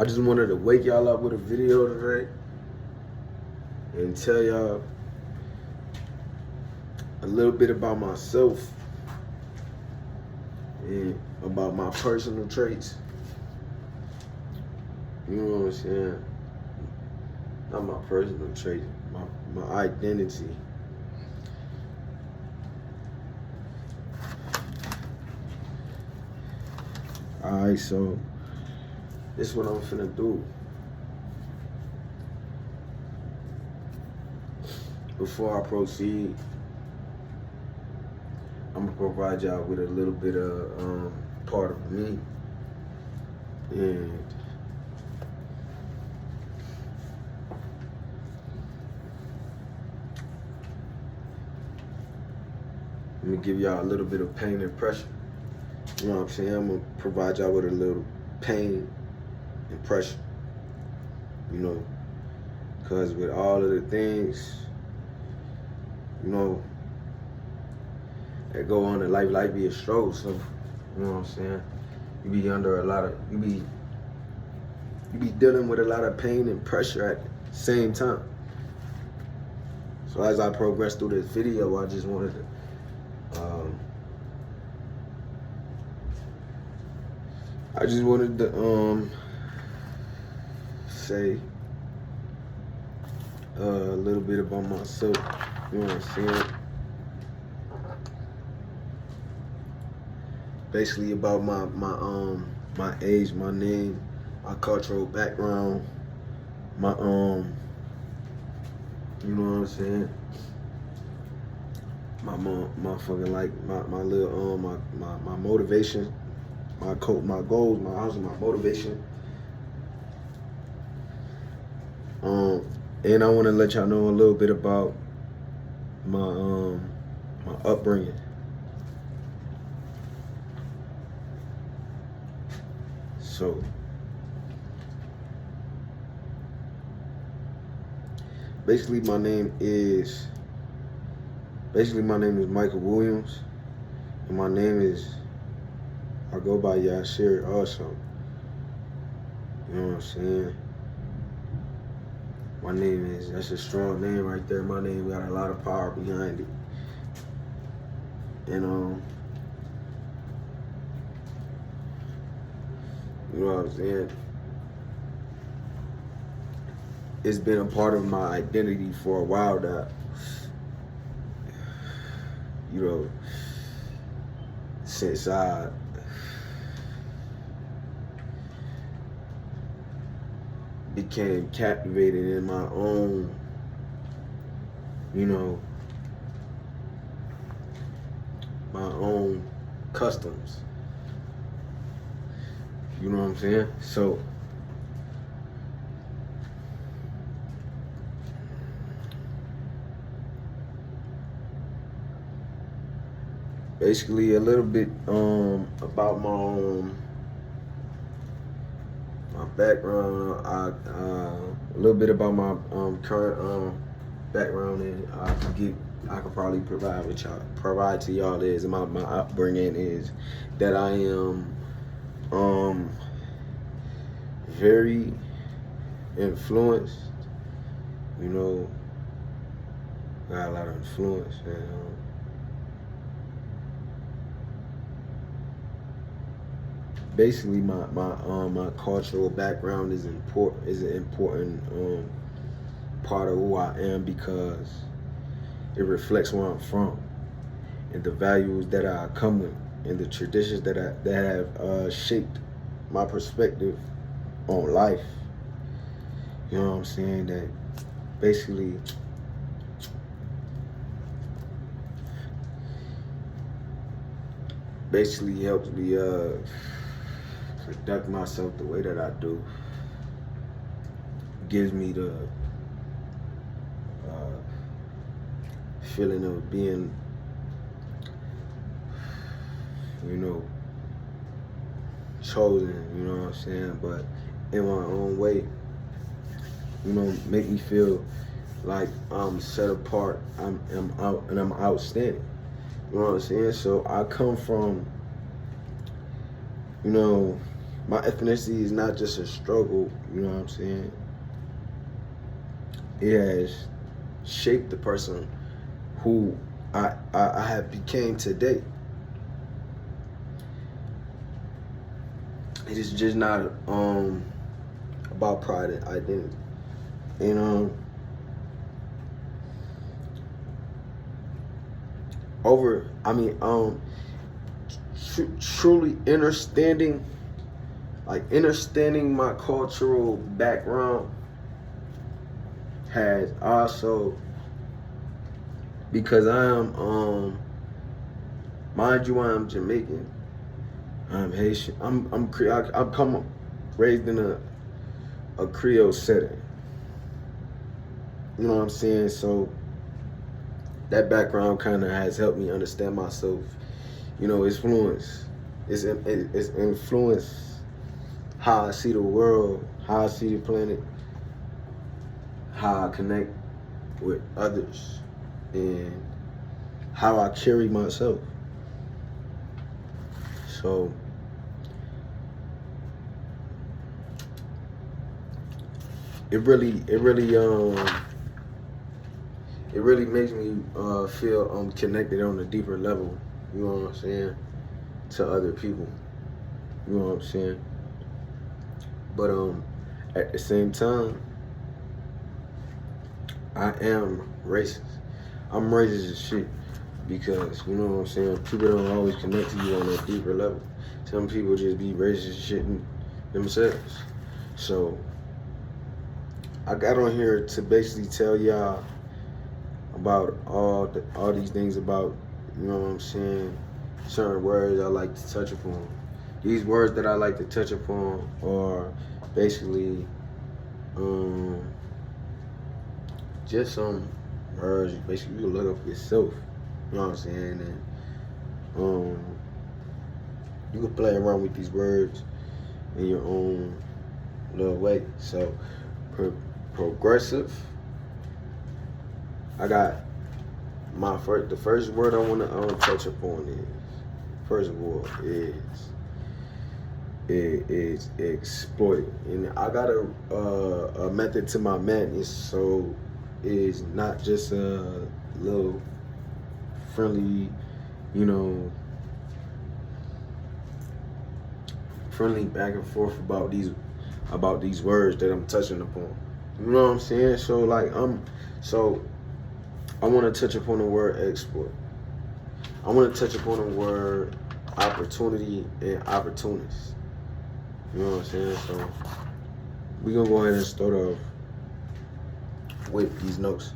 I just wanted to wake y'all up with a video today and tell y'all a little bit about myself and about my personal traits. You know what I'm saying? Not my personal traits, my identity. Alright, so this is what I'm finna do. Before I proceed, I'm gonna provide y'all with a little bit of part of me, and let me give y'all a little bit of pain and pressure. You know what I'm saying? I'm gonna provide y'all with a little pain and pressure. You know, because with all of the things, you know, that go on in life be a struggle. So, you know what I'm saying? You be under a lot of, you be dealing with a lot of pain and pressure at the same time. So as I progress through this video, I just wanted to say a little bit about myself. You know what I'm saying? Basically about my age, my name, my cultural background, my you know what I'm saying? My fucking like my little my motivation, my goals, my motivation. And I want to let y'all know a little bit about my my upbringing. So basically my name is Michael Williams, and my name is, I go by Yashir also. You know what I'm saying? My name is, that's a strong name right there. My name got a lot of power behind it. And you know what I'm saying? It's been a part of my identity for a while now. You know, since I became captivated in my own, you know, my own customs. You know what I'm saying? So basically a little bit about my background. A little bit about my current background, and I could probably provide to y'all is my upbringing is that I am very influenced. You know, got a lot of influence, and basically my cultural background is an important part of who I am, because it reflects where I'm from and the values that I come with and the traditions that have shaped my perspective on life. You know what I'm saying? That basically helps me conduct myself the way that I do. Gives me the feeling of being, you know, chosen, you know what I'm saying, but in my own way. You know, make me feel like I'm set apart, I'm outstanding. You know what I'm saying? So I come from, you know, my ethnicity is not just a struggle, you know what I'm saying? It has shaped the person who I have became today. It is just not about pride and identity. And truly understanding my cultural background has also, because I am mind you, I am Jamaican, I'm Haitian, I'm raised in a Creole setting. You know what I'm saying? So that background kind of has helped me understand myself. You know, it's influenced how I see the world, how I see the planet, how I connect with others, and how I carry myself. So it really makes me feel connected on a deeper level, you know what I'm saying, to other people, you know what I'm saying. But at the same time, I am racist. I'm racist as shit because, you know what I'm saying, people don't always connect to you on a deeper level. Some people just be racist as shit themselves. So I got on here to basically tell y'all about all these things about, you know what I'm saying, certain words I like to touch upon. These words that I like to touch upon are basically just some words basically you can look up yourself, you know what I'm saying, and you can play around with these words in your own little way. So progressive, I got the first word I want to touch upon is, first of all, is exploiting, and I got a method to my madness. So it's not just a little friendly, you know, friendly back and forth about these words that I'm touching upon. You know what I'm saying? So like I want to touch upon the word exploit. I want to touch upon the word opportunity and opportunist. You know what I'm saying? So we're going to go ahead and start off with these notes.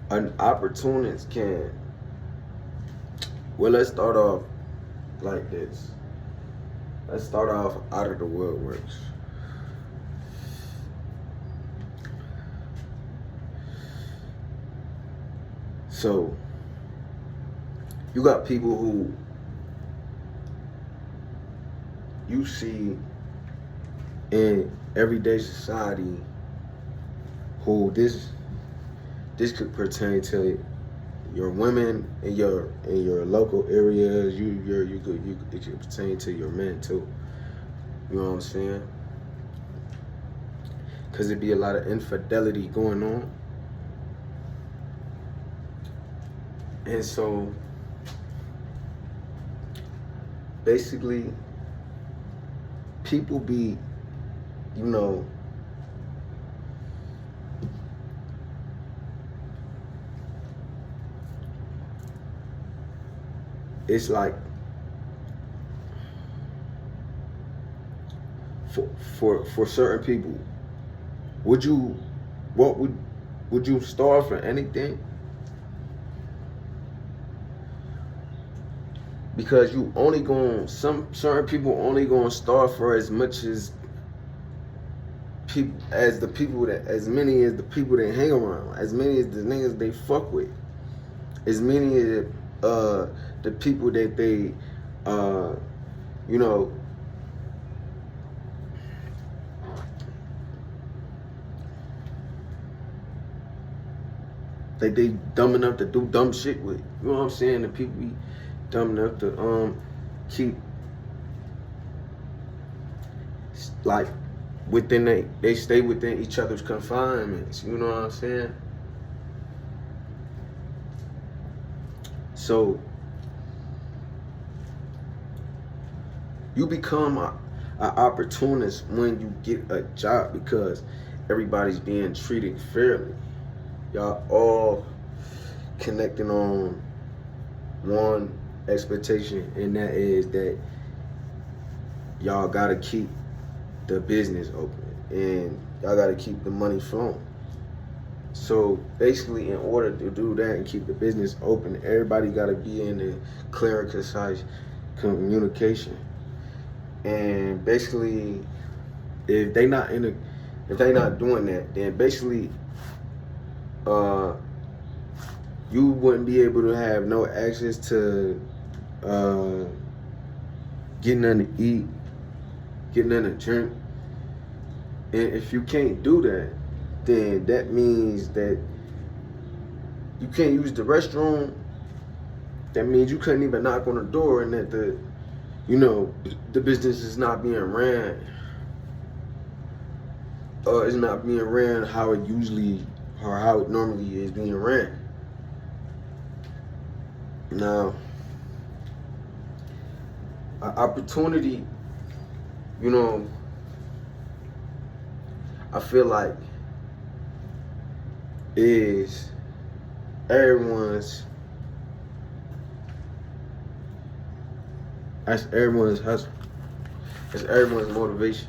An opportunist can, well, let's start off like this. Let's start off out of the woodworks. So you got people who you see in everyday society who this could pertain to your women in your local areas. It could pertain to your men too. You know what I'm saying? Because it'd be a lot of infidelity going on. And so basically people be, you know, it's like for certain people, would you starve for anything? Because some certain people only gonna starve for as much as as many as the people they hang around, as many as the niggas they fuck with, as many as the people that they you know, like they dumb enough to do dumb shit with. You know what I'm saying? The people be dumb enough to keep like within they stay within each other's confinements. You know what I'm saying? So you become an opportunist when you get a job because everybody's being treated fairly. Y'all all connecting on one expectation, and that is that y'all gotta keep the business open and y'all gotta keep the money flowing. So basically, in order to do that and keep the business open, everybody gotta be in a clear and concise communication. And basically, if they not doing that, then basically you wouldn't be able to have no access to getting nothing to eat, getting nothing to drink. And if you can't do that, then that means that you can't use the restroom. That means you couldn't even knock on the door, and that the business is not being ran. It's not being ran how it usually or how it normally is being ran. Now, an opportunity, I feel like is everyone's hustle. It's everyone's motivation.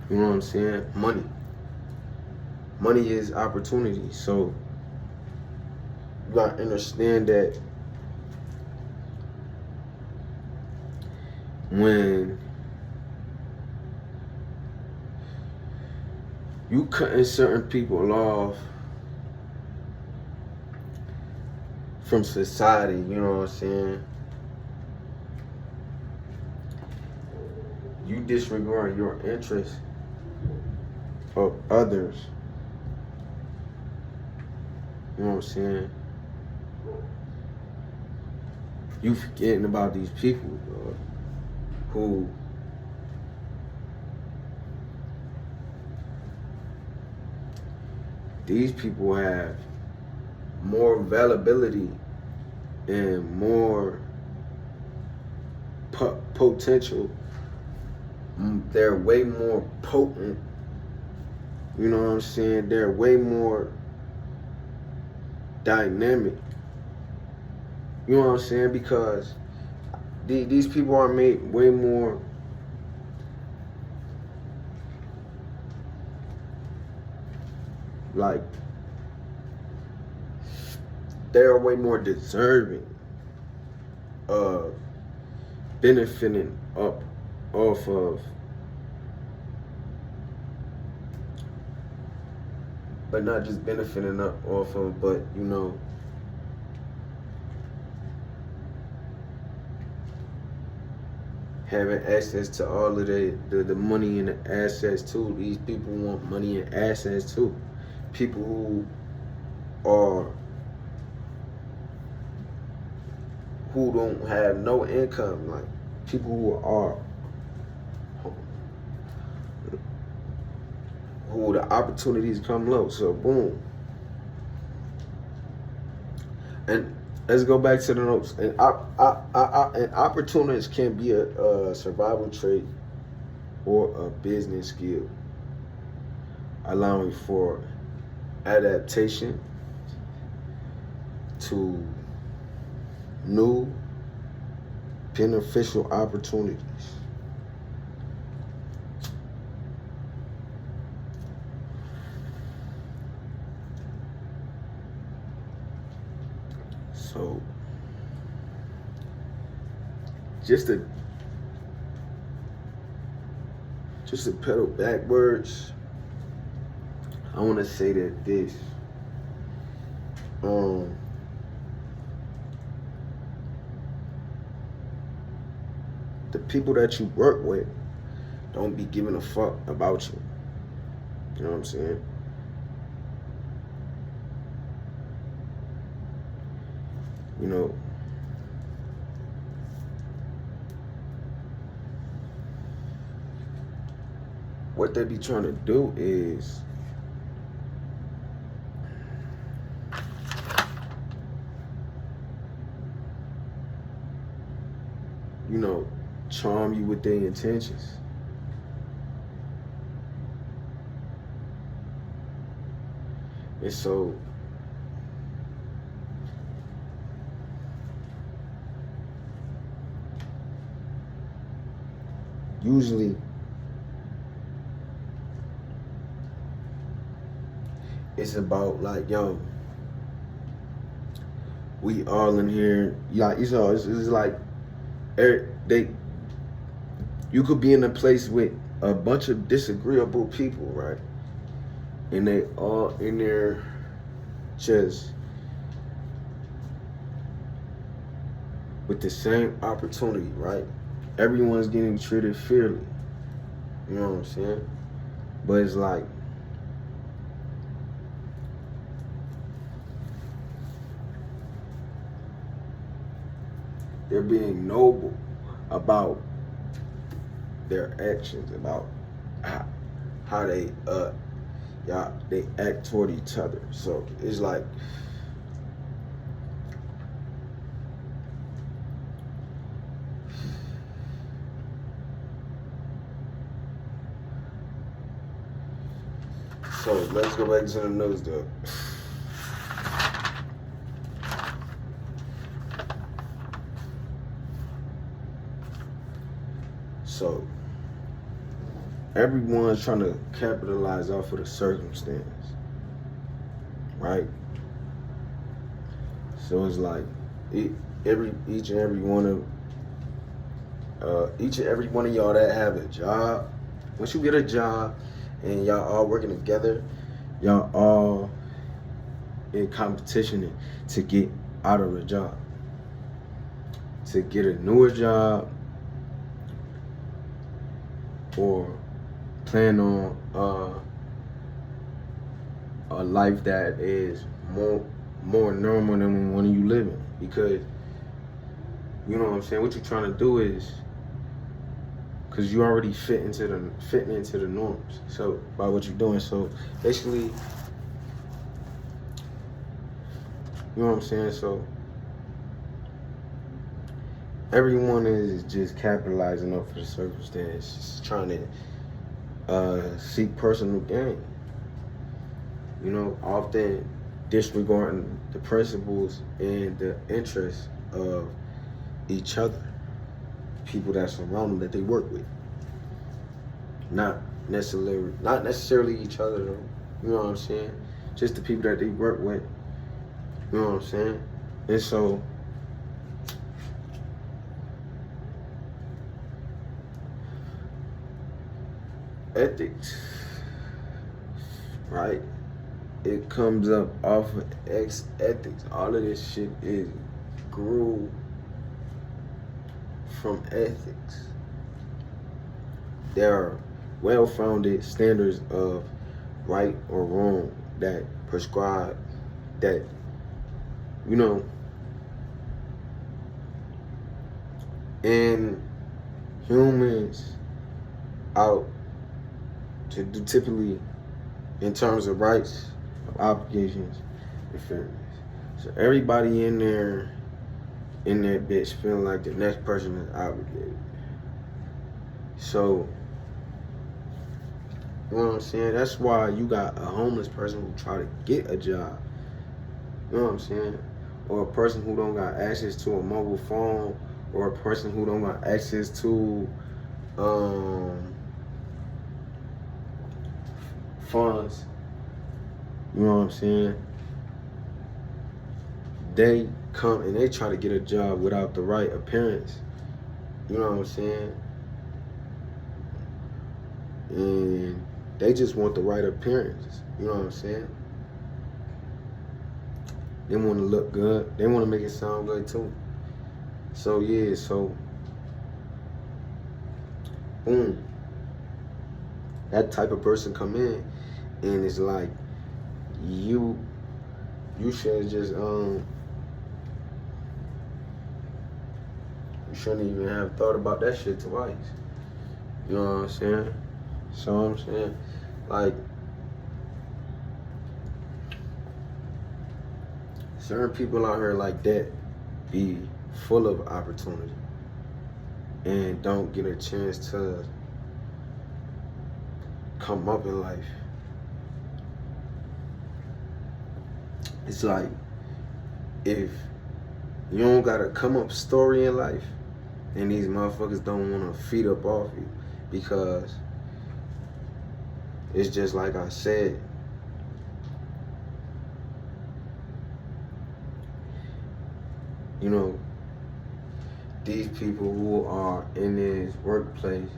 You know what I'm saying? Money is opportunity. So you gotta understand that when you cutting certain people off from society, you know what I'm saying? You disregard your interests of others. You know what I'm saying? You forgetting about these people who these people have more availability and more potential. They're way more potent. You know what I'm saying? They're way more dynamic. You know what I'm saying? Because these people are made way more like they're way more deserving of benefiting off of, but not just benefiting off of, but having access to all of the money and the assets too. These people want money and assets too. People who don't have no income, like people who the opportunities come low. So boom. And let's go back to the notes. And an opportunist can be a survival trait or a business skill, allowing for adaptation to new beneficial opportunities. So just to pedal backwards, I want to say that this the people that you work with don't be giving a fuck about you. You know what I'm saying? You know, what they be trying to do is, you know, charm you with their intentions. And so usually it's about like, yo, we all in here, like, you know, it's like you could be in a place with a bunch of disagreeable people, right? And they all in there just with the same opportunity, right? Everyone's getting treated fairly. You know what I'm saying? But it's like, they're being noble about their actions, about how they act toward each other. So it's like, so let's go back to the nose though. So everyone's trying to capitalize off of the circumstance, right? So it's like each and every one of y'all that have a job. Once you get a job and y'all all working together, y'all all in competition to get out of the job, to get a newer job, or plan on a life that is more normal than one you live in. Because, you know what I'm saying, what you're trying to do is, because you already fitting into the norms, so by what you're doing. So basically, you know what I'm saying, so everyone is just capitalizing off of the circumstance, just trying to seek personal gain. You know, often disregarding the principles and the interests of each other, people that surround them, that they work with. Not necessarily each other though. You know what I'm saying? Just the people that they work with. You know what I'm saying? And so ethics, right? It comes up off of ethics. All of this shit grew from ethics. There are well-founded standards of right or wrong that prescribe that, you know, and humans out to do typically in terms of rights, of obligations, and fairness. So everybody in there bitch feeling like the next person is obligated. So, you know what I'm saying? That's why you got a homeless person who try to get a job. You know what I'm saying? Or a person who don't got access to a mobile phone, or a person who don't got access to funds. You know what I'm saying? They come and they try to get a job without the right appearance. You know what I'm saying? And they just want the right appearance. You know what I'm saying? They want to look good. They want to make it sound good too. So yeah, so boom. That type of person come in And it's like you should just you shouldn't even have thought about that shit twice. You know what I'm saying? So I'm saying, like, certain people out here like that be full of opportunity and don't get a chance to come up in life. It's like, if you don't got a come up story in life, and these motherfuckers don't want to feed up off you, because it's just like I said, you know, these people who are in this workplace,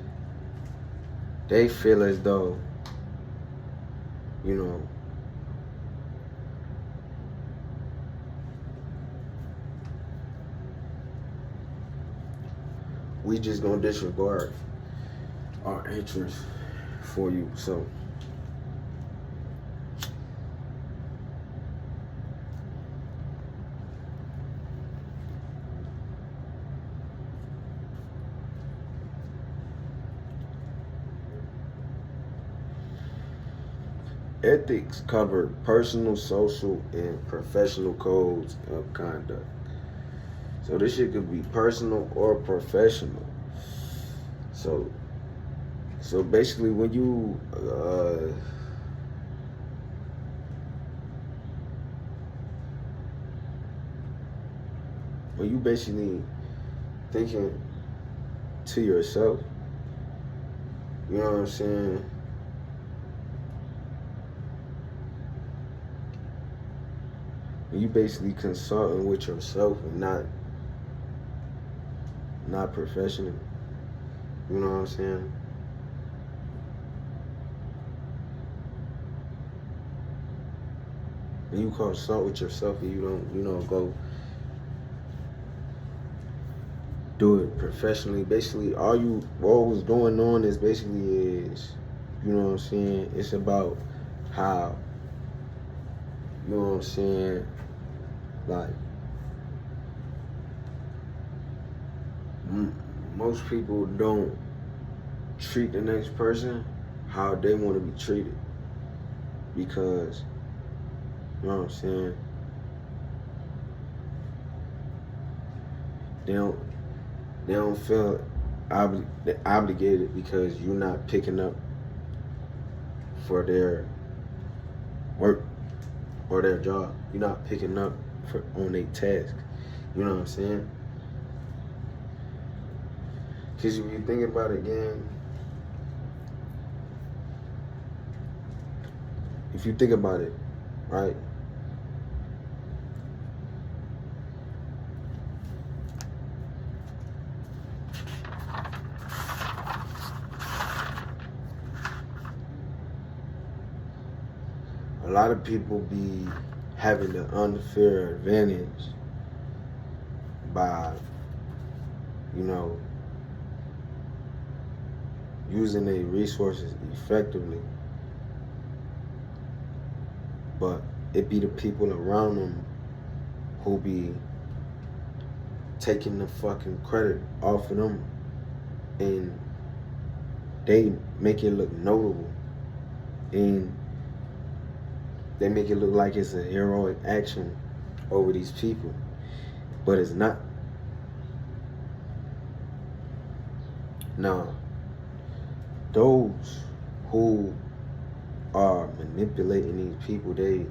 they feel as though, you know, we just gonna disregard our interests for you. So ethics cover personal, social, and professional codes of conduct. So this shit could be personal or professional. So basically, when you basically thinking to yourself, you know what I'm saying? When you basically consulting with yourself and not professional. You know what I'm saying? When you consult with yourself and you don't go do it professionally, basically what was going on is basically you know what I'm saying, it's about how, you know what I'm saying, like, most people don't treat the next person how they want to be treated, because, you know what I'm saying, they don't feel obligated because you're not picking up for their work or their job. You're not picking up on their task. You know what I'm saying? Because if you think about it again, if you think about it, right? A lot of people be having the unfair advantage by, you know, using their resources effectively. But it be the people around them who be taking the fucking credit off of them, and they make it look notable, and they make it look like it's a heroic action over these people, but it's not. Now, those who are manipulating these people, they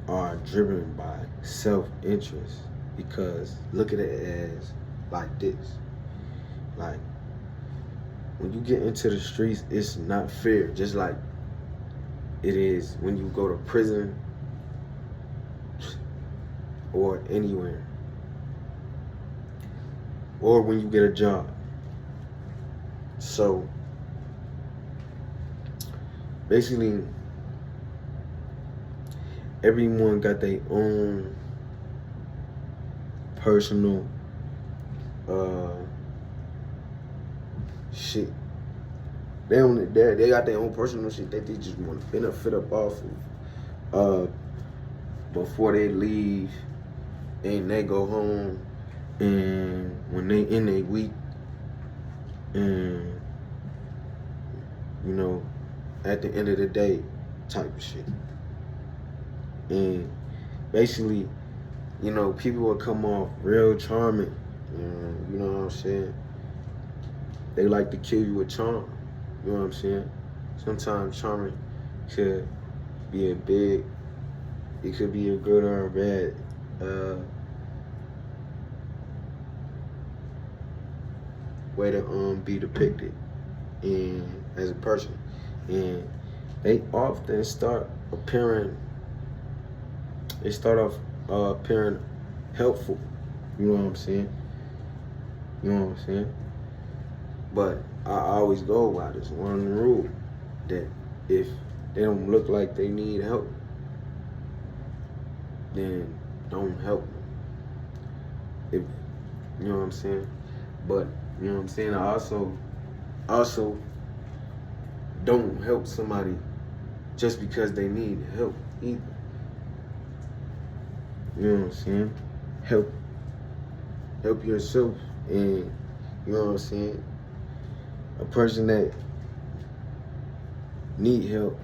are driven by self-interest, because look at it as like this. Like, when you get into the streets, it's not fair, just like it is when you go to prison or anywhere, or when you get a job. So basically, everyone got their own personal shit They got their own personal shit that they just want to benefit up off of before they leave, and they go home, and when they in a week, and you know, at the end of the day, type of shit. And basically, you know, people will come off real charming. You know what I'm saying? They like to kill you with charm. You know what I'm saying? Sometimes charming could be it could be a good or a bad way to be depicted as a person. And they often start off appearing helpful. You know what I'm saying? But I always go by this one rule, that if they don't look like they need help, then don't help them. If you know what I'm saying? But you know what I'm saying, I also don't help somebody just because they need help either. You know what I'm saying? Help yourself. And you know what I'm saying? A person that need help,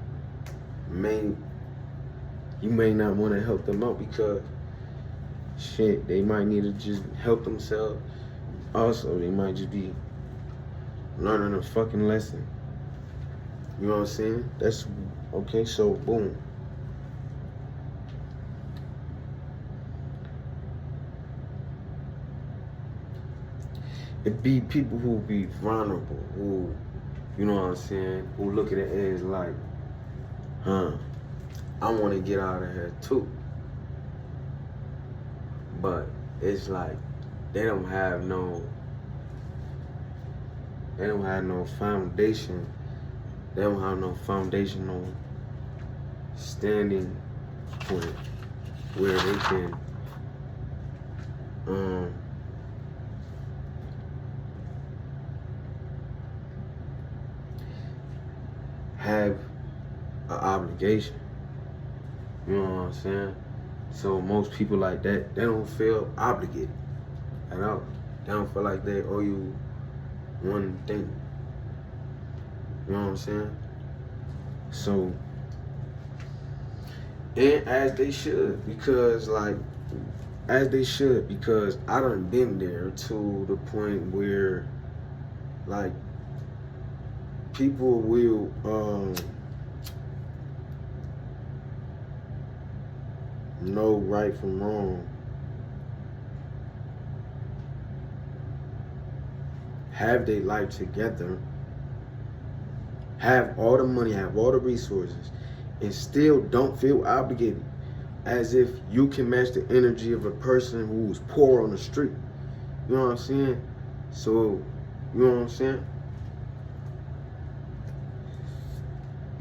you may not want to help them out because shit, they might need to just help themselves. Also, they might just be learning a fucking lesson. You know what I'm saying? That's okay. So boom. It be people who be vulnerable, who, you know what I'm saying, who look at it as like, I want to get out of here too. But it's like they don't have no foundation. They don't have no foundational standing point where they can have an obligation. You know what I'm saying? So most people like that, they don't feel obligated at all. They don't feel like they owe you one thing. You know what I'm saying? So, and as they should, because I done been there to the point where, like, people will know right from wrong, have their life together, have all the money, have all the resources, and still don't feel obligated, as if you can match the energy of a person who's poor on the street. You know what I'm saying? So, you know what I'm saying?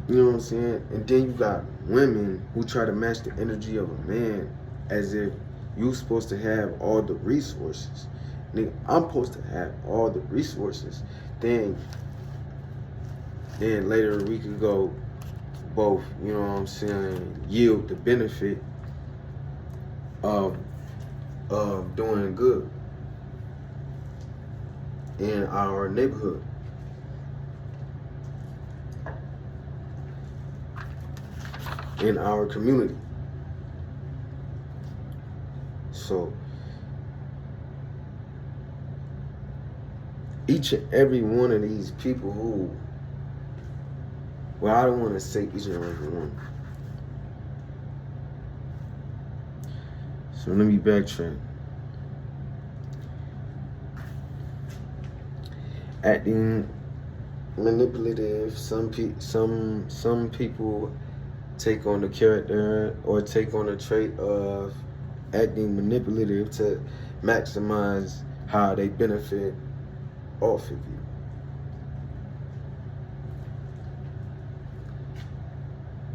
You know what I'm saying? And then you got women who try to match the energy of a man as if you're supposed to have all the resources. Nigga, I'm supposed to have all the resources. Then later we can go both, you know what I'm saying, yield the benefit of doing good in our neighborhood. In our community. So each and every one of these people who, well, I don't want to say each and every one. So let me backtrack. Acting manipulative. Some people take on the character or take on the trait of acting manipulative to maximize how they benefit off of you.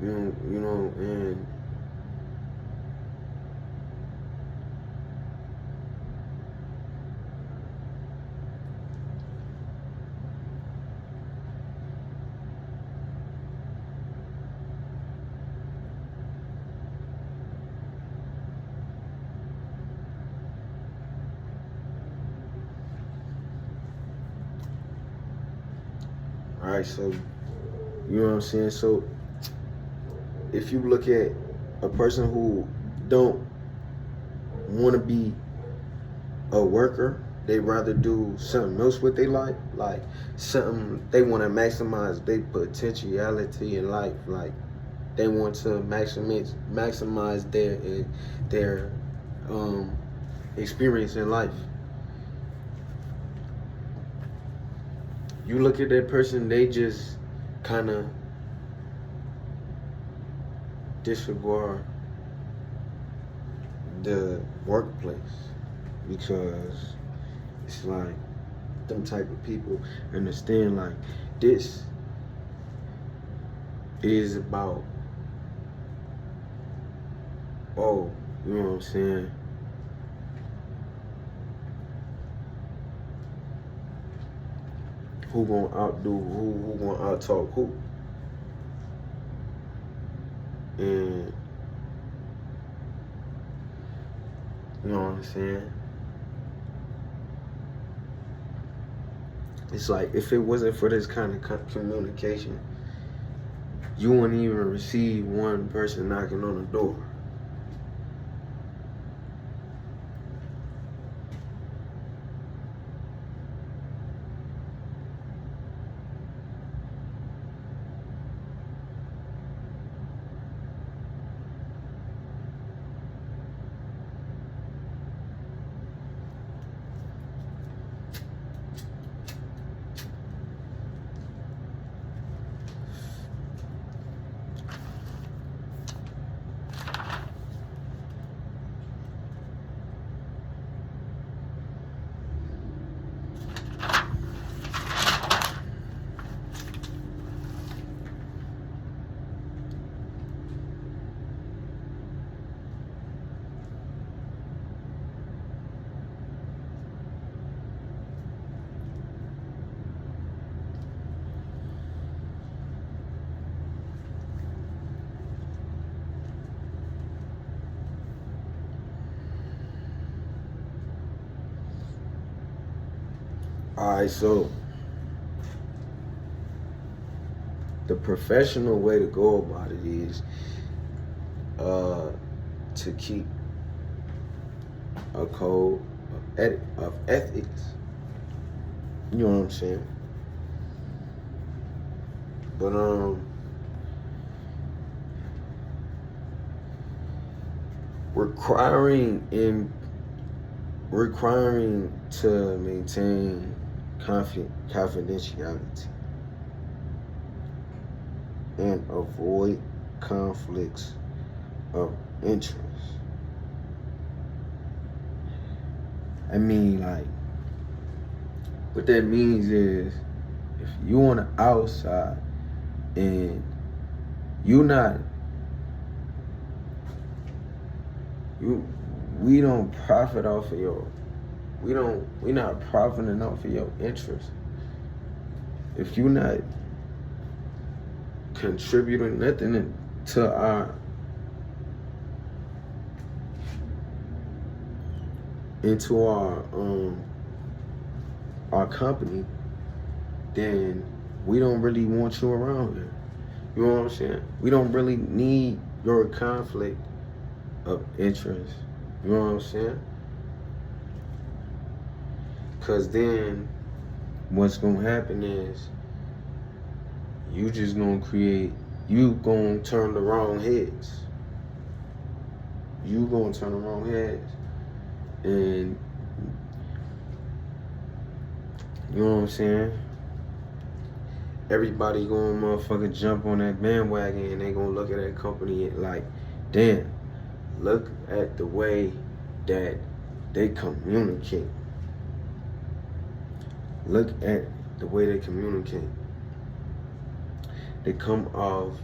You know, and Alright, so you know what I'm saying? So if you look at a person who don't want to be a worker, they rather do something else with their life, like something they want to maximize their potentiality in life, like they want to maximize their experience in life. You look at that person, they just kind of disregard the workplace, because it's like them type of people understand like this is about, oh, you know what I'm saying, who gonna outdo who gonna outtalk who. And you know what I'm saying? It's like, if it wasn't for this kind of communication, you wouldn't even receive one person knocking on the door. Alright, so the professional way to go about it is to keep a code of ethics. You know what I'm saying? But requiring to maintain confidentiality and avoid conflicts of interest. I mean, like, what that means is, if you on the outside and we don't profit off of we not profiting off of your interest. If you not contributing nothing to our company, then we don't really want you around here. You know what I'm saying? We don't really need your conflict of interest. You know what I'm saying? Because then what's going to happen is you going to turn the wrong heads. You going to turn the wrong heads. And you know what I'm saying? Everybody going to motherfucking jump on that bandwagon, and they going to look at that company like, damn, look at the way that they communicate. Look at the way they communicate. They come off,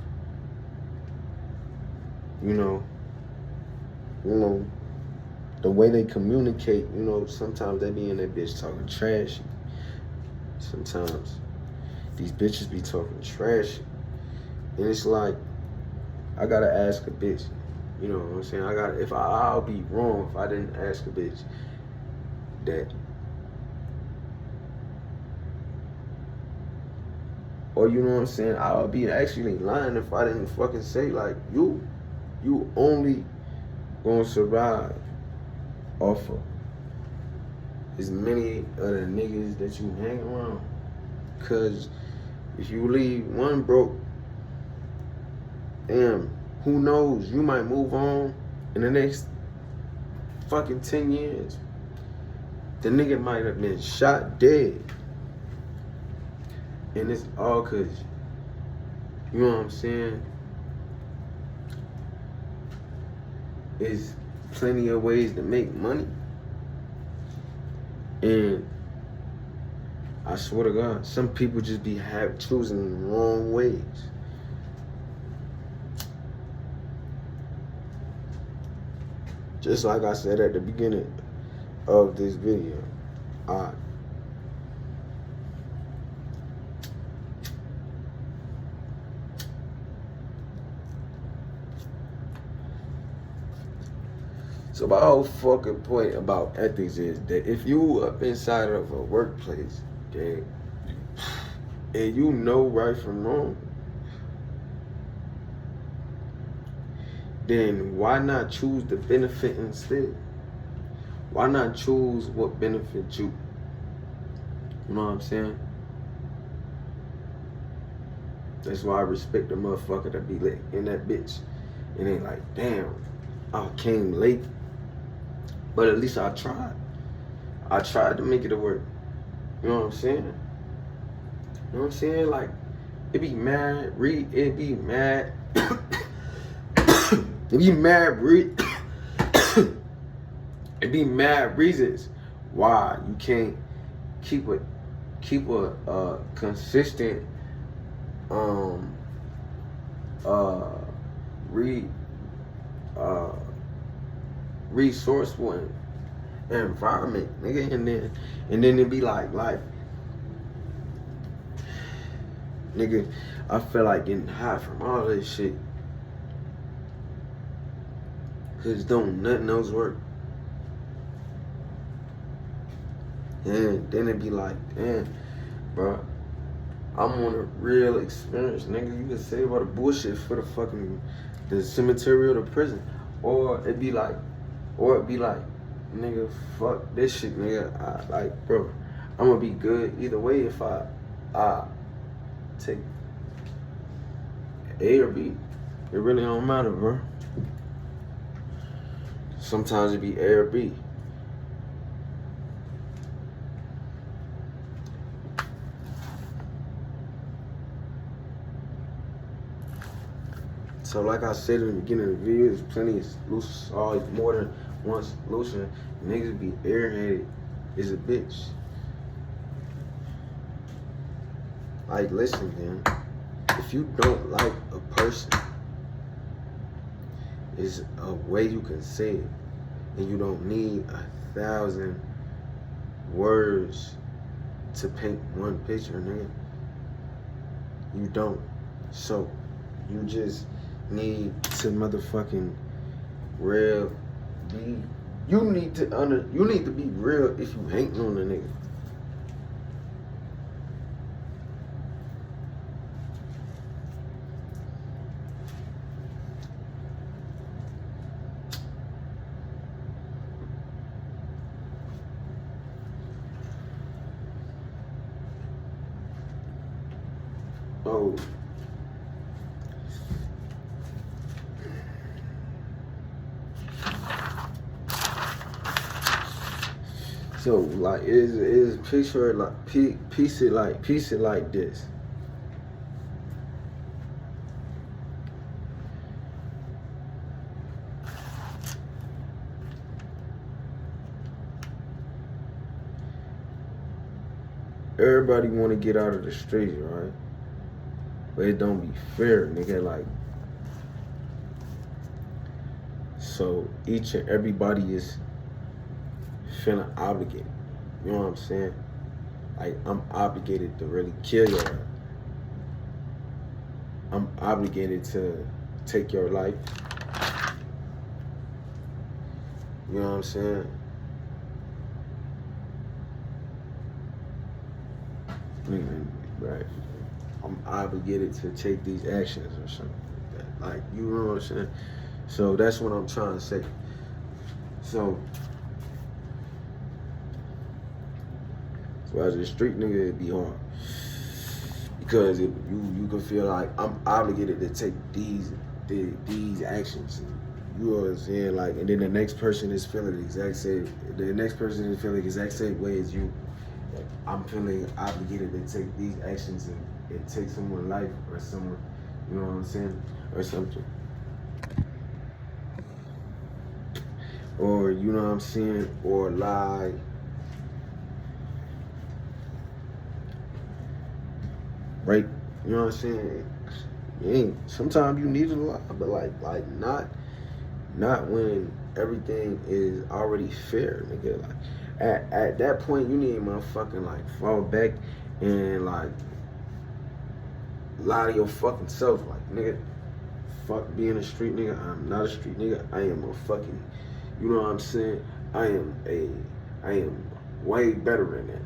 you know, the way they communicate, sometimes they be in that bitch talking trash. Sometimes these bitches be talking trash. And it's like, I gotta ask a bitch. You know what I'm saying? I'll be wrong if I didn't ask a bitch that, Or you know what I'm saying? I would be actually lying if I didn't fucking say like you only gonna survive off of as many of the niggas that you hang around. Cause if you leave one broke, damn, who knows? You might move on in the next fucking 10 years. The nigga might have been shot dead. And it's all cause, you know what I'm saying? There's plenty of ways to make money. And I swear to God, some people just be choosing the wrong ways. Just like I said at the beginning of this video, so my whole fucking point about ethics is that if you up inside of a workplace, okay, and you know right from wrong, then why not choose the benefit instead? Why not choose what benefits you? You know what I'm saying? That's why I respect the motherfucker that be lit in that bitch. It ain't like, damn, I came late. But at least I tried. I tried to make it work. You know what I'm saying? You know what I'm saying? Like, it be mad, it be mad. It be mad, it be mad reasons why you can't keep a consistent resourceful environment, nigga, and then it be like nigga, I feel like getting high from all this shit. Cause don't nothing else work. And then it be like, damn, bro, I'm on a real experience, nigga. You can say about the bullshit for the cemetery or the prison. Or it be like, nigga, fuck this shit, nigga. Bro, I'm gonna be good either way if I take A or B. It really don't matter, bro. Sometimes it be A or B. So like I said in the beginning of the video, there's plenty of solutions, always more than one solution. Niggas be airheaded is a bitch. Like, listen, man. If you don't like a person, there's a way you can say it. And you don't need 1,000 words to paint one picture, nigga. You don't. So, you just need to motherfucking real be. You need to be real if you hating on a nigga. Oh. So like is picture it like piece it like this. Everybody want to get out of the streets, right? But it don't be fair, nigga. Like, so each and everybody is feeling obligated. You know what I'm saying? Like, I'm obligated to really kill your ass. I'm obligated to take your life. You know what I'm saying? Right. I'm obligated to take these actions or something like that. Like, you know what I'm saying? So that's what I'm trying to say. So as a street nigga, it'd be hard. Because you can feel like I'm obligated to take these actions. You know what I'm saying? Like, and then the next person is feeling the exact same. The next person is feeling the exact same way as you. I'm feeling obligated to take these actions and take someone's life or someone, you know what I'm saying, or something. Or, you know what I'm saying, or lie. Right? You know what I'm saying? Sometimes you need to lie, but like not when everything is already fair, nigga. Like at that point, you need to motherfucking like fall back and like lie to your fucking self, like, nigga. Fuck being a street nigga. I'm not a street nigga. I am a fucking, you know what I'm saying? I am way better than that.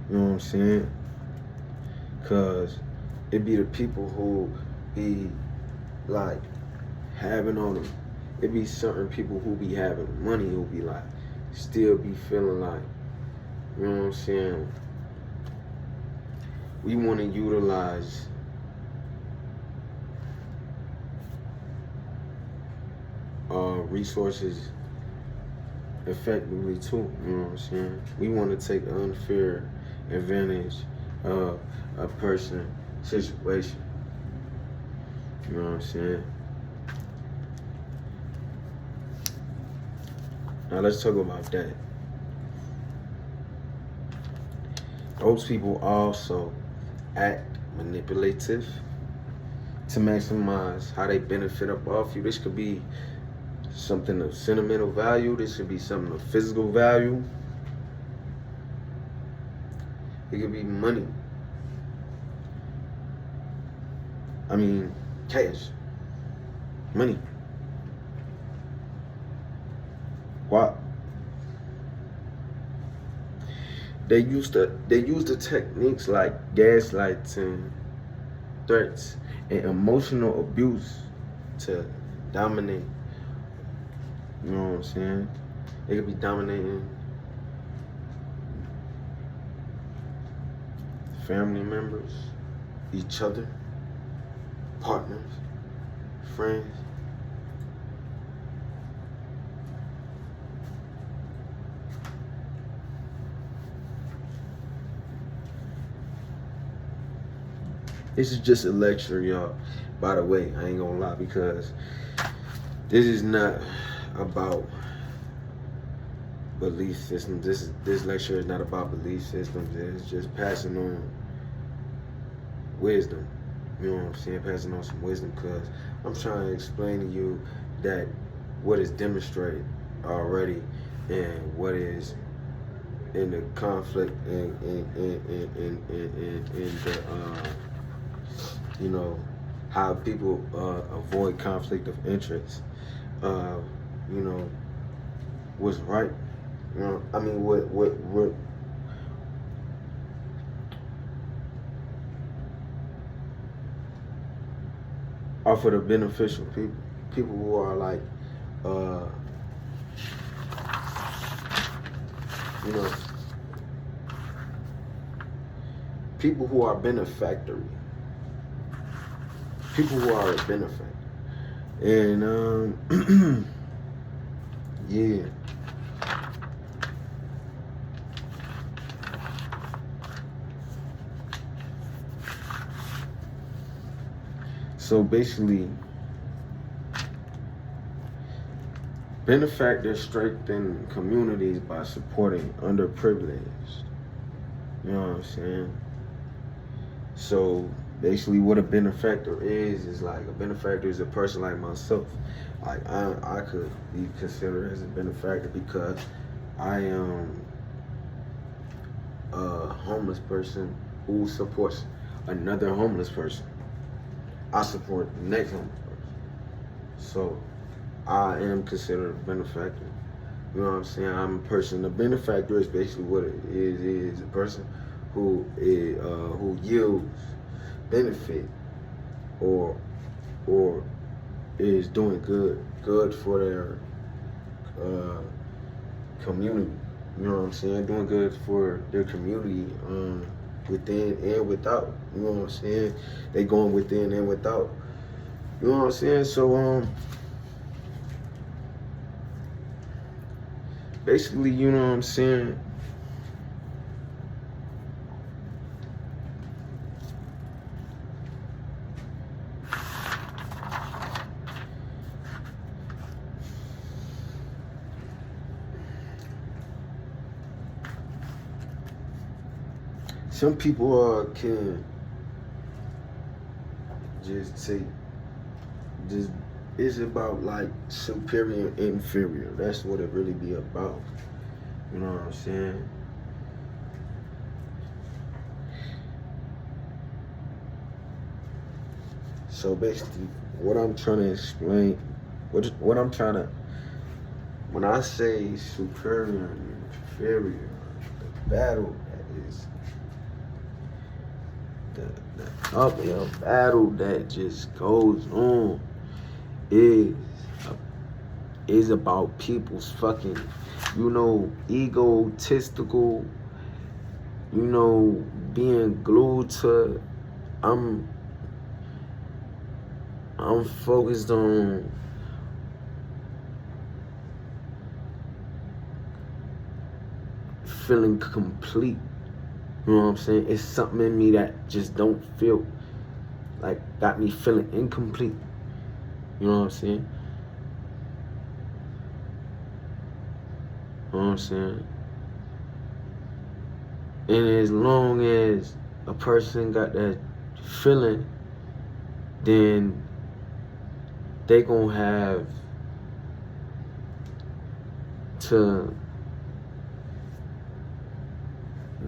You know what I'm saying? Cause it be the people who be like having on them. It be certain people who be having money who be like still be feeling like, you know what I'm saying? We want to utilize resources effectively too, you know what I'm saying? We want to take unfair advantage of a person situation. You know what I'm saying? Now let's talk about that. Those people also act manipulative to maximize how they benefit up off you. This could be something of sentimental value. This could be something of physical value. It could be money. I mean, cash. Money. What? They use the techniques like gaslighting, threats, and emotional abuse to dominate. You know what I'm saying? They could be dominating family members, each other, partners, friends. This is just a lecture, y'all. By the way, I ain't gonna lie, because this is not about belief systems. This lecture is not about belief systems. It's just passing on wisdom. You know what I'm saying? Passing on some wisdom, because I'm trying to explain to you that what is demonstrated already and what is in the conflict and the you know, how people avoid conflict of interest. You know, what's right. You know, I mean, what are for the beneficial people who are like, you know, people who are benefactory. People who are a benefactor. And yeah. So basically, benefactors strengthen communities by supporting underprivileged. You know what I'm saying? So basically what a benefactor is like, a benefactor is a person like myself. Like I could be considered as a benefactor because I am a homeless person who supports another homeless person. I support the next homeless person. So I am considered a benefactor. You know what I'm saying? I'm a person. A benefactor is basically what it is a person who yields benefit or is doing good for their community. You know what I'm saying? Doing good for their community, within and without. You know what I'm saying? They going within and without. You know what I'm saying? So basically, you know what I'm saying? Some people can just say, just it's about like superior and inferior. That's what it really be about. You know what I'm saying? So basically, what I'm trying to explain, what I'm trying to, when I say superior and inferior, the battle that is the uphill battle that just goes on is about people's fucking, egotistical, being glued to. I'm focused on feeling complete. You know what I'm saying? It's something in me that just don't feel like, got me feeling incomplete. You know what I'm saying? You know what I'm saying? And as long as a person got that feeling, then they gonna have to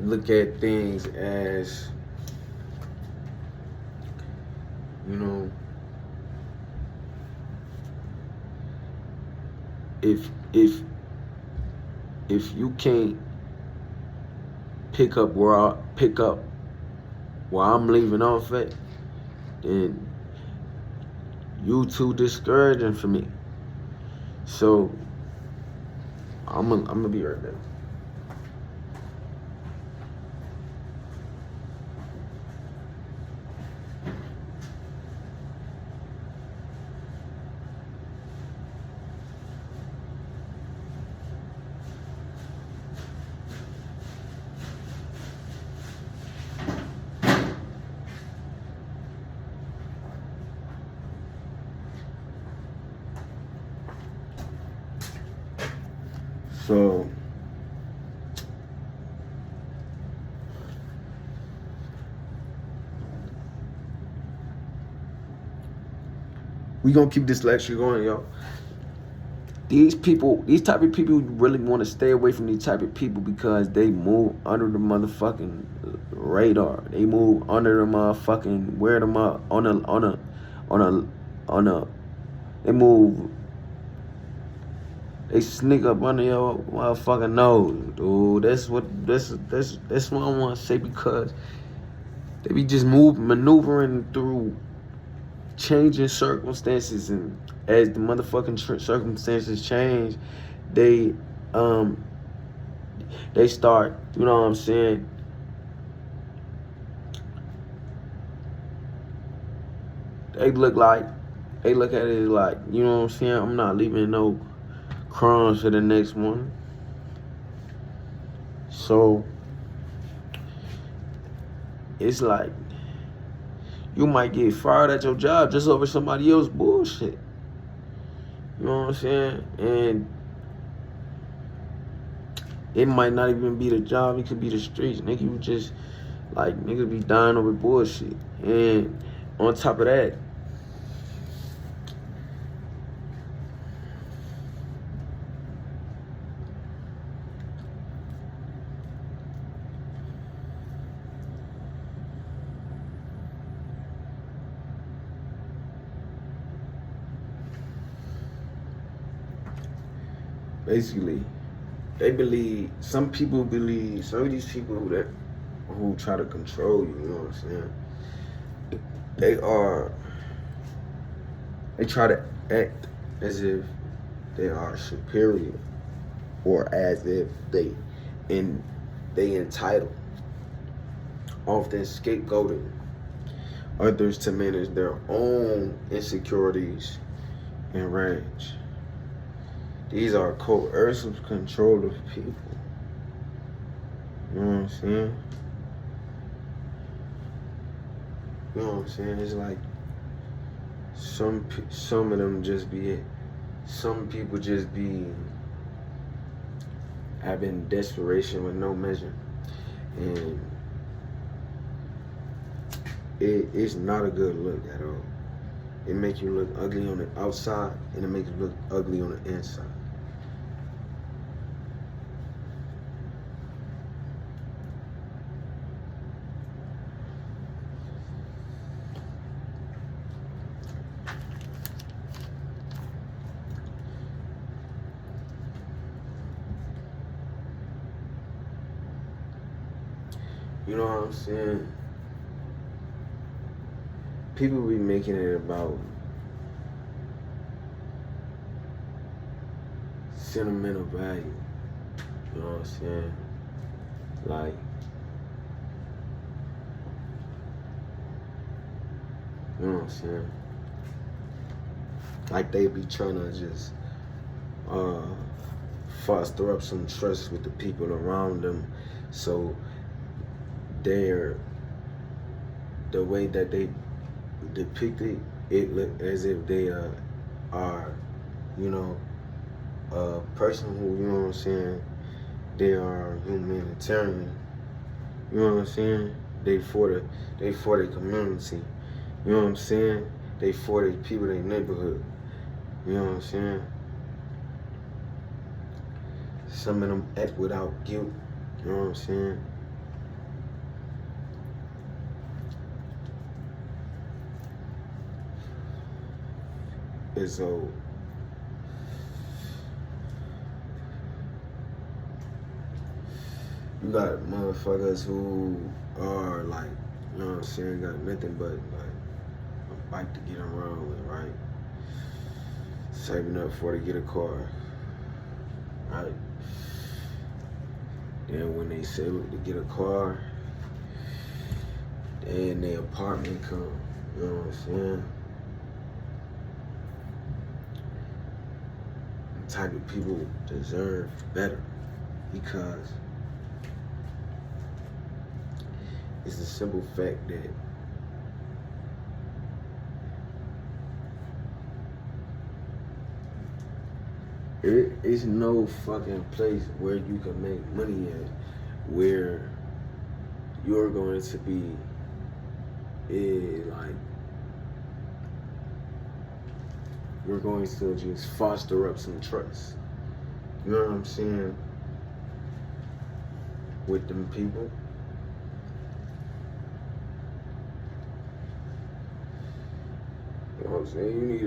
look at things as, if you can't pick up where I'm leaving off at, then you too discouraging for me. So I'm gonna be right back. So we gonna keep this lecture going, y'all. These type of people, really want to stay away from these type of people because they move under the motherfucking radar. They move under the motherfucking, wear them up they move. They sneak up under your motherfucking nose, dude. That's what I want to say, because they be just maneuvering through changing circumstances, and as the motherfucking circumstances change, they start, you know what I'm saying, they look at it like, you know what I'm saying, I'm not leaving no crumbs for the next one. So it's like, you might get fired at your job just over somebody else's bullshit. You know what I'm saying? And it might not even be the job, it could be the streets. Nigga, you just, like, niggas be dying over bullshit. And on top of that, basically, some of these people who try to control you, you know what I'm saying? They try to act as if they are superior, or as if they entitled, often scapegoating others to manage their own insecurities and rage. These are coercive control of people. You know what I'm saying? You know what I'm saying? It's like some of them just be, some people just be having desperation with no measure, and it's not a good look at all. It makes you look ugly on the outside, and it makes you look ugly on the inside. You know what I'm saying? People be making it about sentimental value. You know what I'm saying? Like, you know what I'm saying? Like they be trying to just foster up some trust with the people around them, so the way that they depict it look as if they are, you know, a person who, you know what I'm saying, they are humanitarian. You know what I'm saying? They for the community. You know what I'm saying? They for the people in their neighborhood. You know what I'm saying? Some of them act without guilt. You know what I'm saying? And so you got motherfuckers who are like, you know what I'm saying, got nothing but like a bike to get around with, right? Saving up for to get a car, right? Then when they save up to get a car, then their apartment come, you know what I'm saying? The type of people deserve better, because it's the simple fact that there is no fucking place where you can make money at where you're going to be like, you're going to just foster up some trust. You know what I'm saying? With them people. You know what I'm saying? You need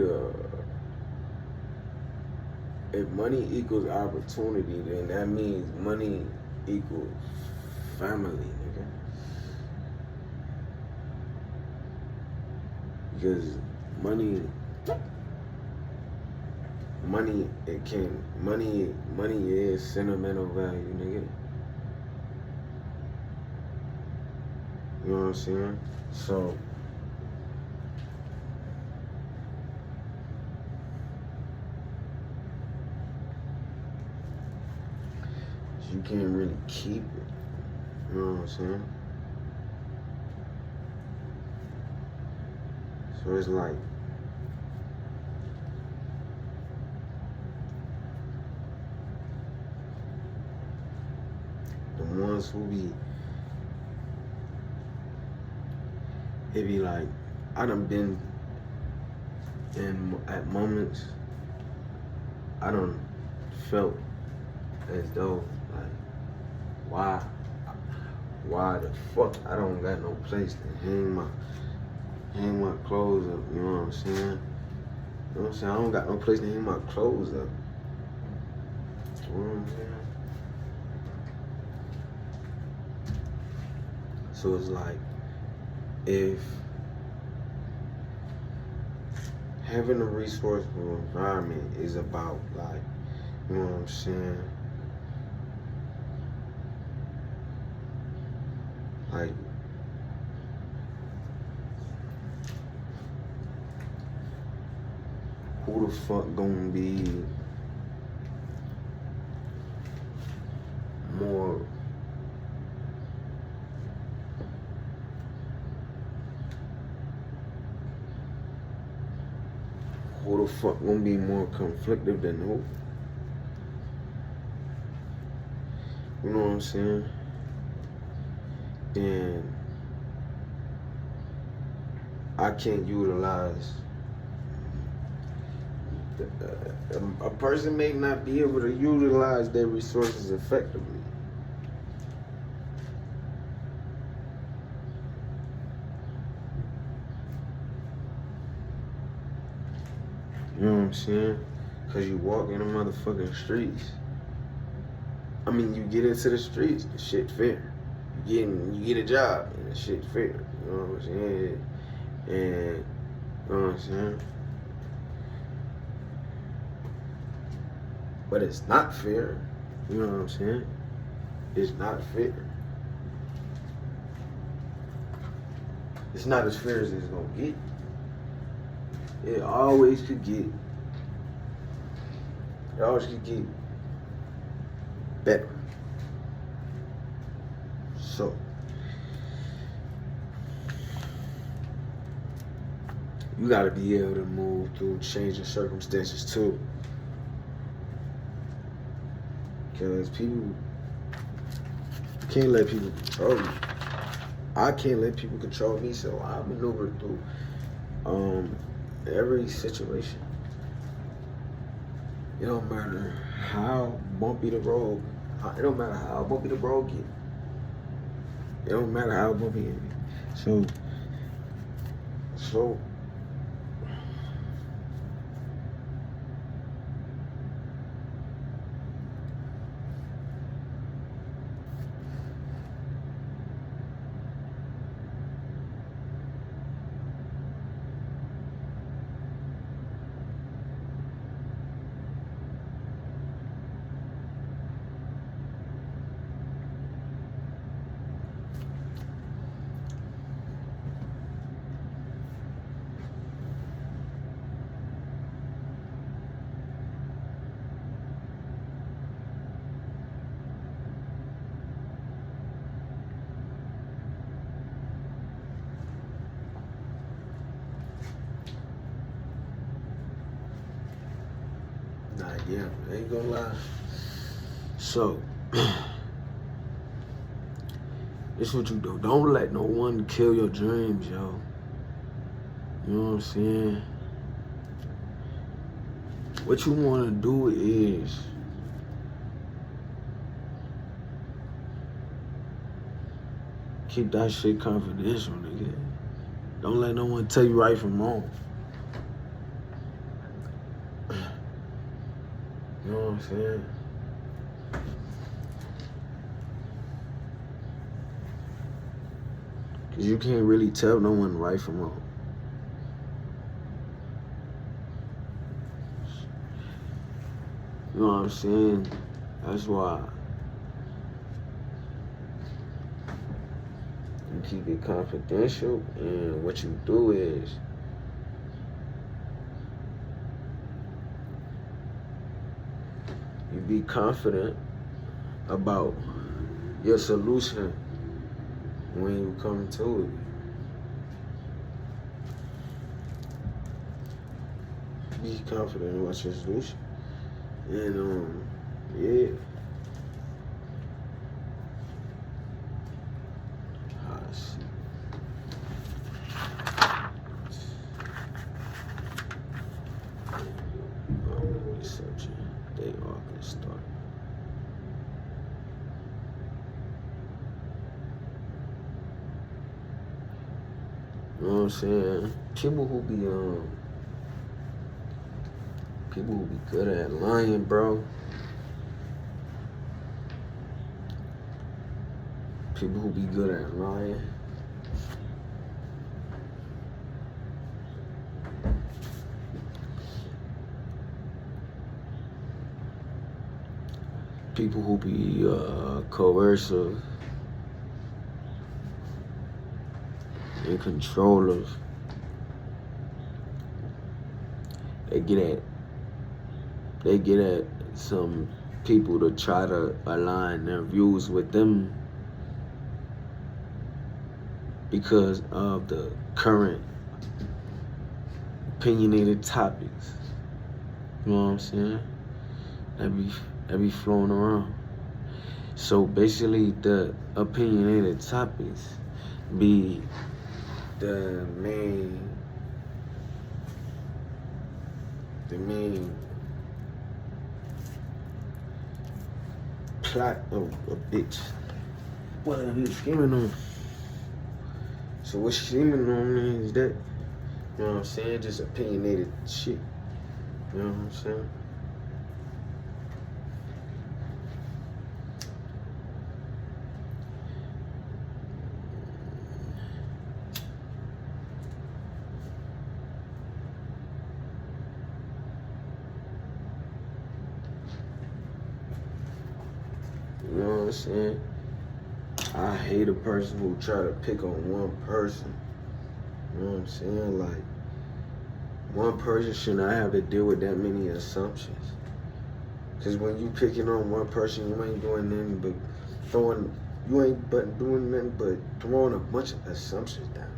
if money equals opportunity, then that means money equals family, nigga. Because money is sentimental value, nigga. You know what I'm saying? So you can't really keep it. You know what I'm saying? So it's like, the ones who it be like, I done been at moments, I done felt as though, like, why the fuck I don't got no place to hang my clothes up, you know what I'm saying? You know what I'm saying? I don't got no place to hang my clothes up. You know what I'm saying? So it's like, if having a resourceful environment is about, like, you know what I'm saying? Like, who the fuck gonna be more conflicted than who? You know what I'm saying? And I can't utilize, a person may not be able to utilize their resources effectively. You know what I'm saying? Cause you walk in the motherfucking streets. I mean, you get into the streets, the shit fair. You get a job, and the shit fair. You know what I'm saying? And you know what I'm saying? But it's not fair. You know what I'm saying? It's not fair. It's not as fair as it's gonna get. It always could get better. So you gotta be able to move through changing circumstances too. Because people can't let people control you. I can't let people control me, so I maneuver through every situation. It don't matter how bumpy the road. It don't matter how bumpy the road get. It don't matter how bumpy it is. So yeah, I ain't gonna lie. So, this is what you do. Don't let no one kill your dreams, yo. You know what I'm saying? What you wanna do is keep that shit confidential, nigga. Don't let no one tell you right from wrong. You know what I'm saying? Cause you can't really tell no one right from wrong. You know what I'm saying? That's why you keep it confidential, and what you do is you be confident about your solution when you come to it. Be confident about your solution. And yeah. They all can start. You know what I'm saying? People who be good at lying, bro. People who be good at lying. People who be coercive and controllers. They get at some people to try to align their views with them because of the current opinionated topics. You know what I'm saying? That be flowing around. So basically the opinionated topics be the main plot of a bitch. What are you scheming on? So what she's scheming on is that, you know what I'm saying, just opinionated shit. You know what I'm saying? You know what I'm saying? I hate a person who try to pick on one person. You know what I'm saying? Like, one person should not have to deal with that many assumptions. Because when you picking on one person, you ain't doing nothing but throwing a bunch of assumptions down.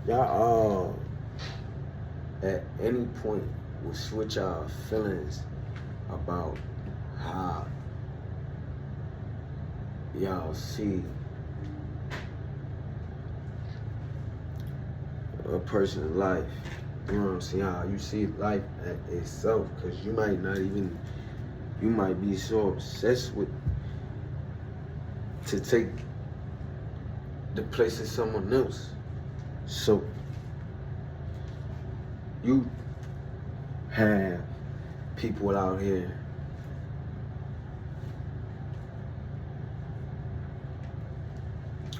Y'all all at any point will switch our feelings about how y'all see a person's life. You know what I'm saying? How you see life at itself, because you might be so obsessed with to take the place of someone else. So you have people out here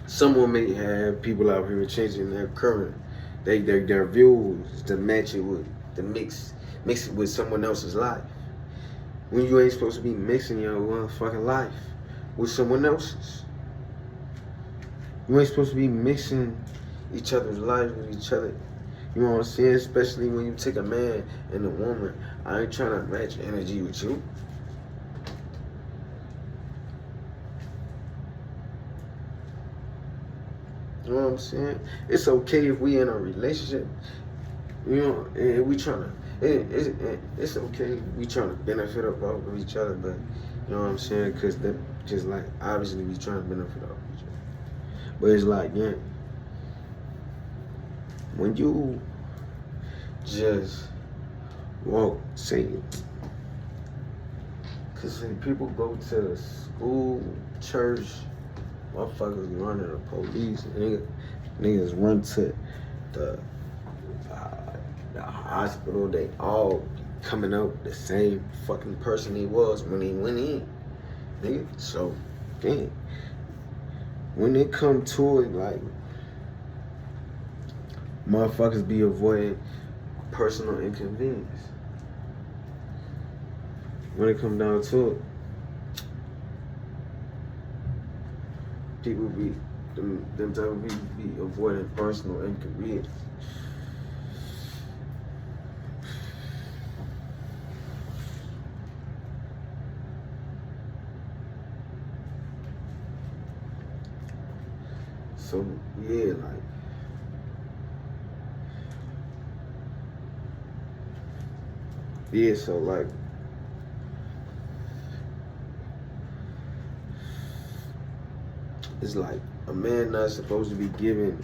someone may have people out here changing their their views to match it with mix it with someone else's life, when you ain't supposed to be mixing your motherfucking life with someone else's. You ain't supposed to be mixing each other's lives with each other. You know what I'm saying? Especially when you take a man and a woman. I ain't trying to match energy with you. You know what I'm saying? It's okay if we in a relationship, you know, and we trying to, it's okay if we trying to benefit off of each other, but you know what I'm saying? Because that just like, obviously we trying to benefit off of each other. But it's like, yeah, when you just walk, say, because people go to school, church, motherfuckers run to the police, niggas run to the hospital, they all coming out the same fucking person he was when he went in, nigga. So, damn, when it come to it, like, motherfuckers be avoiding personal inconvenience. When it come down to it, people them type of people be avoiding personal inconvenience. So yeah, like, yeah, so like, it's like a man not supposed to be giving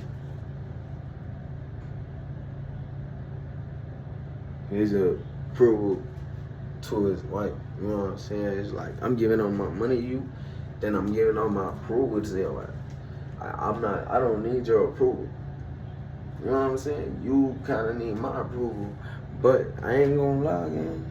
his approval to his wife. You know what I'm saying? It's like, I'm giving all my money to you, then I'm giving all my approval to your wife. I don't need your approval. You know what I'm saying? You kind of need my approval, but I ain't gonna lie, man.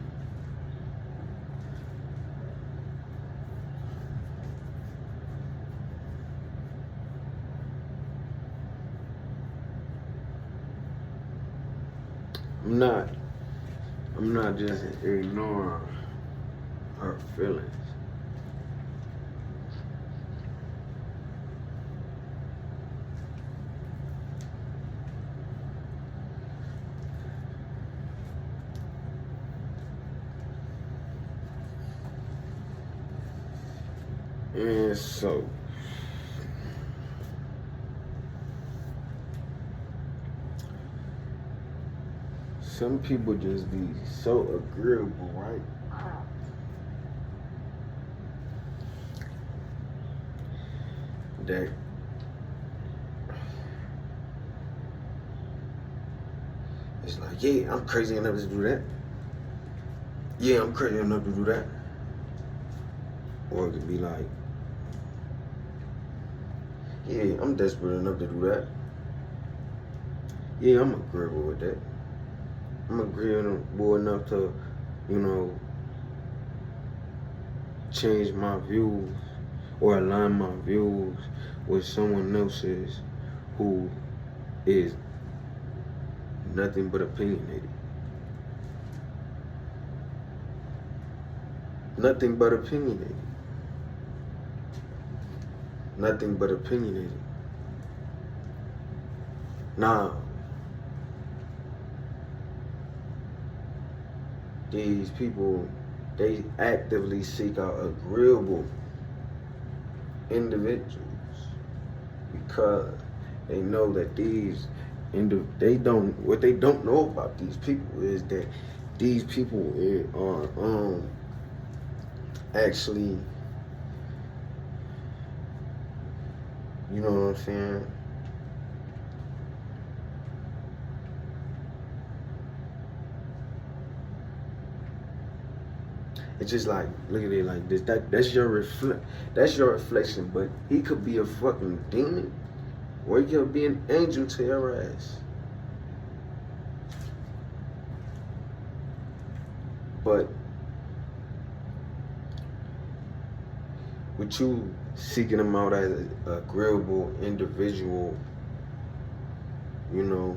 I'm not just ignoring her feelings. And so, some people just be so agreeable, right? That it's like, yeah, I'm crazy enough to do that. Yeah, I'm crazy enough to do that. Or it could be like, yeah, I'm desperate enough to do that. Yeah, I'm agreeable with that. I'm agreeable enough to, you know, change my views or align my views with someone else's who is nothing but opinionated. Nothing but opinionated. Nothing but opinionated. Now, these people, they actively seek out agreeable individuals because they know that what they don't know about these people is that these people are actually, you know what I'm saying? It's just like, look at it like this. That's your reflection, but he could be a fucking demon, or he could be an angel to your ass. But with you seeking him out as an agreeable individual, you know,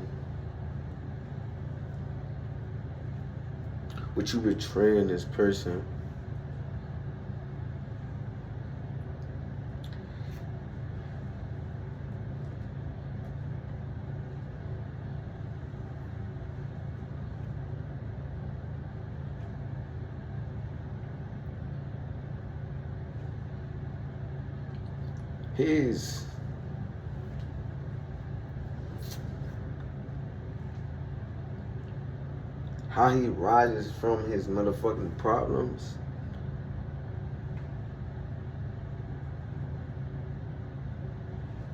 with you betraying this person, how he rises from his motherfucking problems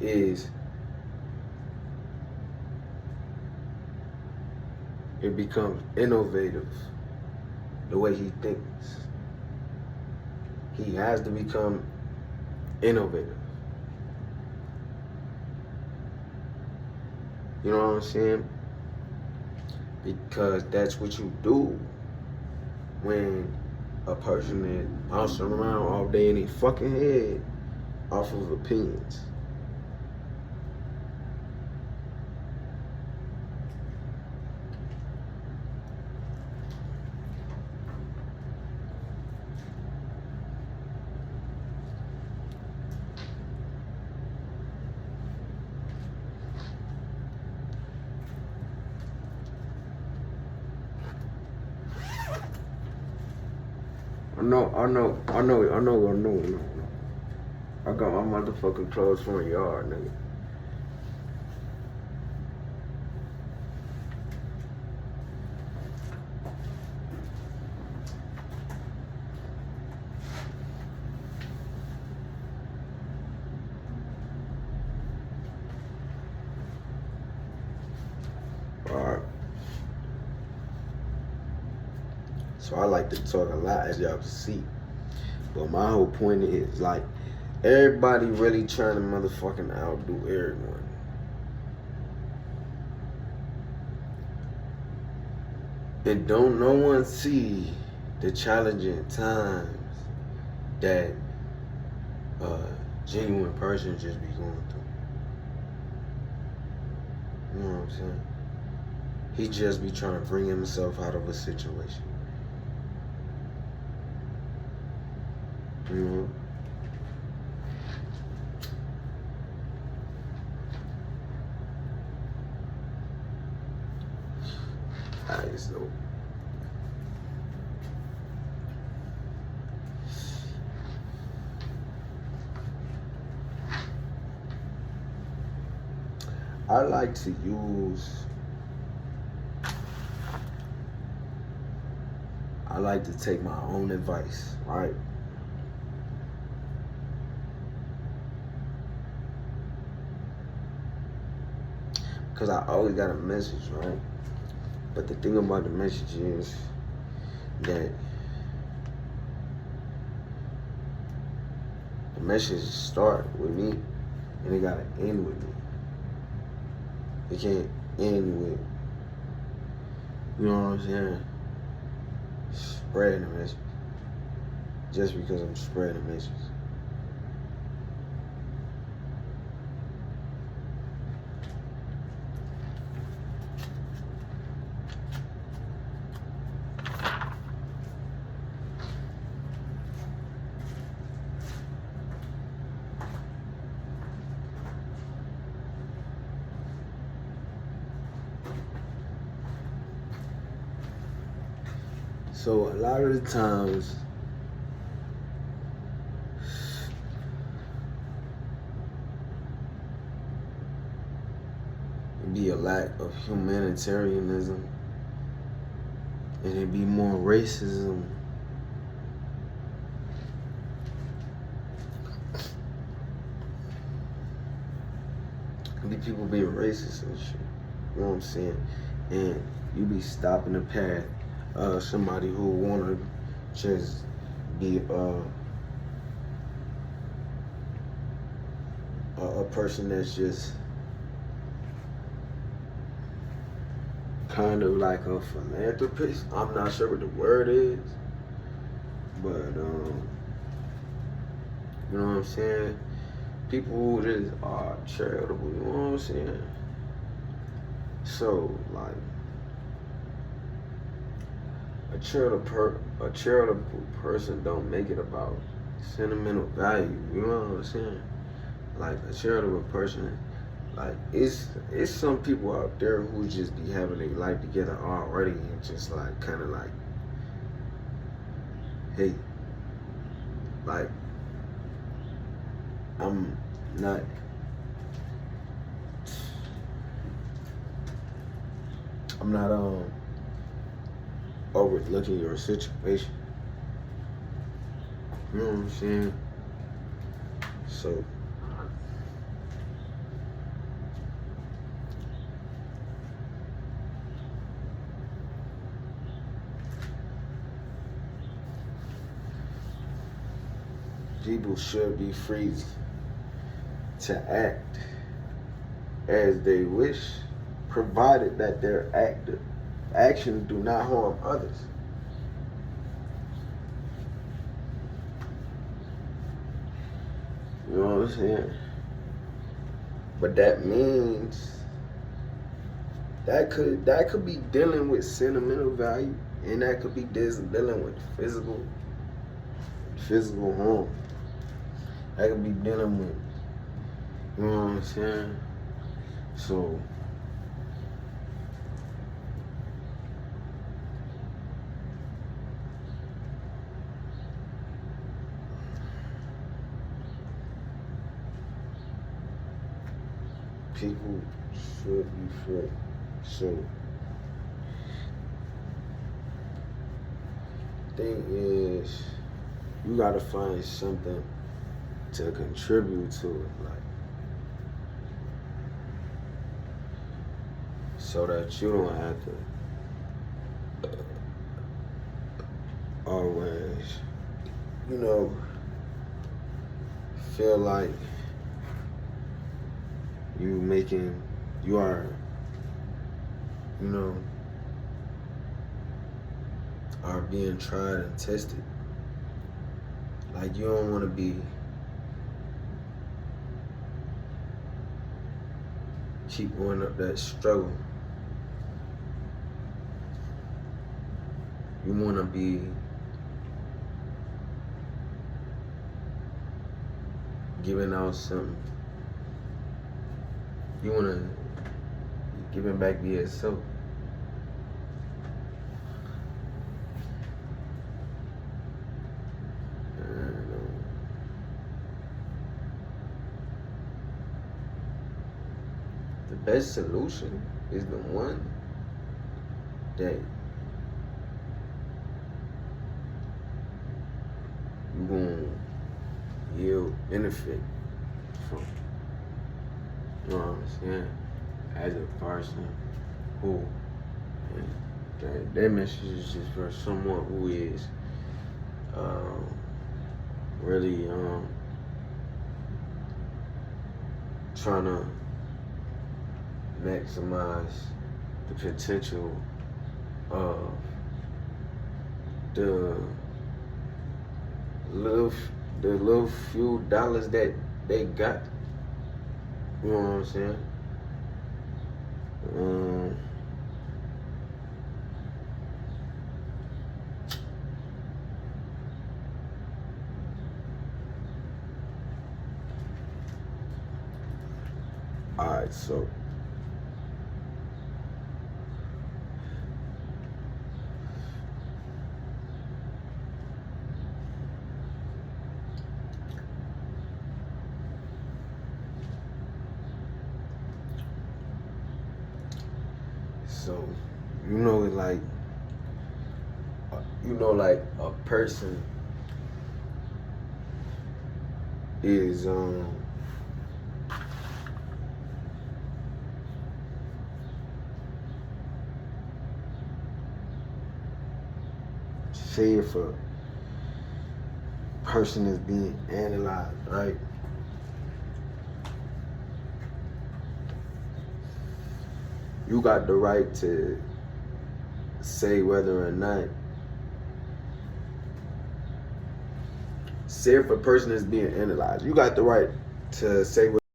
is it becomes innovative the way he thinks. He has to become innovative. You know what I'm saying? Because that's what you do when a person is bouncing around all day in their fucking head off of opinions. I know. I got my motherfucking clothes from the yard, nigga. Alright. So I like to talk a lot, as y'all can see. But my whole point is, like, everybody really trying to motherfucking outdo everyone. And don't no one see the challenging times that a genuine person just be going through. You know what I'm saying? He just be trying to bring himself out of a situation. You know? Alright, so I like to take my own advice, right? Because I always got a message, right? But the thing about the message is that the message start with me and it gotta end with me. It can't end with, you know what I'm saying, spreading a message. Just because I'm spreading a message. So a lot of the times, it be a lack of humanitarianism, and it be more racism. It be people being racist and shit. You know what I'm saying? And you be stopping the path of somebody who wanna just be a person that's just kind of like a philanthropist. I'm not sure what the word is, but you know what I'm saying? People who just are charitable, you know what I'm saying? So like a charitable person don't make it about sentimental value, you know what I'm saying? Like a charitable person, like it's some people out there who just be having their life together already and just like kind of like, hey, like I'm not overlooking your situation. You know what I'm saying? So people should be free to act as they wish, provided that their actions do not harm others. You know what I'm saying? But that means that could be dealing with sentimental value, and that could be dealing with physical harm. That could be dealing with, you know what I'm saying? So people should be free. So thing is, you gotta find something to contribute to it, like, so that you don't have to always, you know, feel like you are, you know, are being tried and tested. Like, you don't want to keep going up that struggle. You want to be giving out something. You want to giving back to yourself. The best solution is the one that you'll benefit from. You know what I'm saying? As a person who, that message is just for someone who is really trying to maximize the potential of the little few dollars that they got. You know what I'm saying? Alright, so like a person is say if a person is being analyzed, right? You got the right to say whether or not, say if a person is being analyzed, you got the right to say whether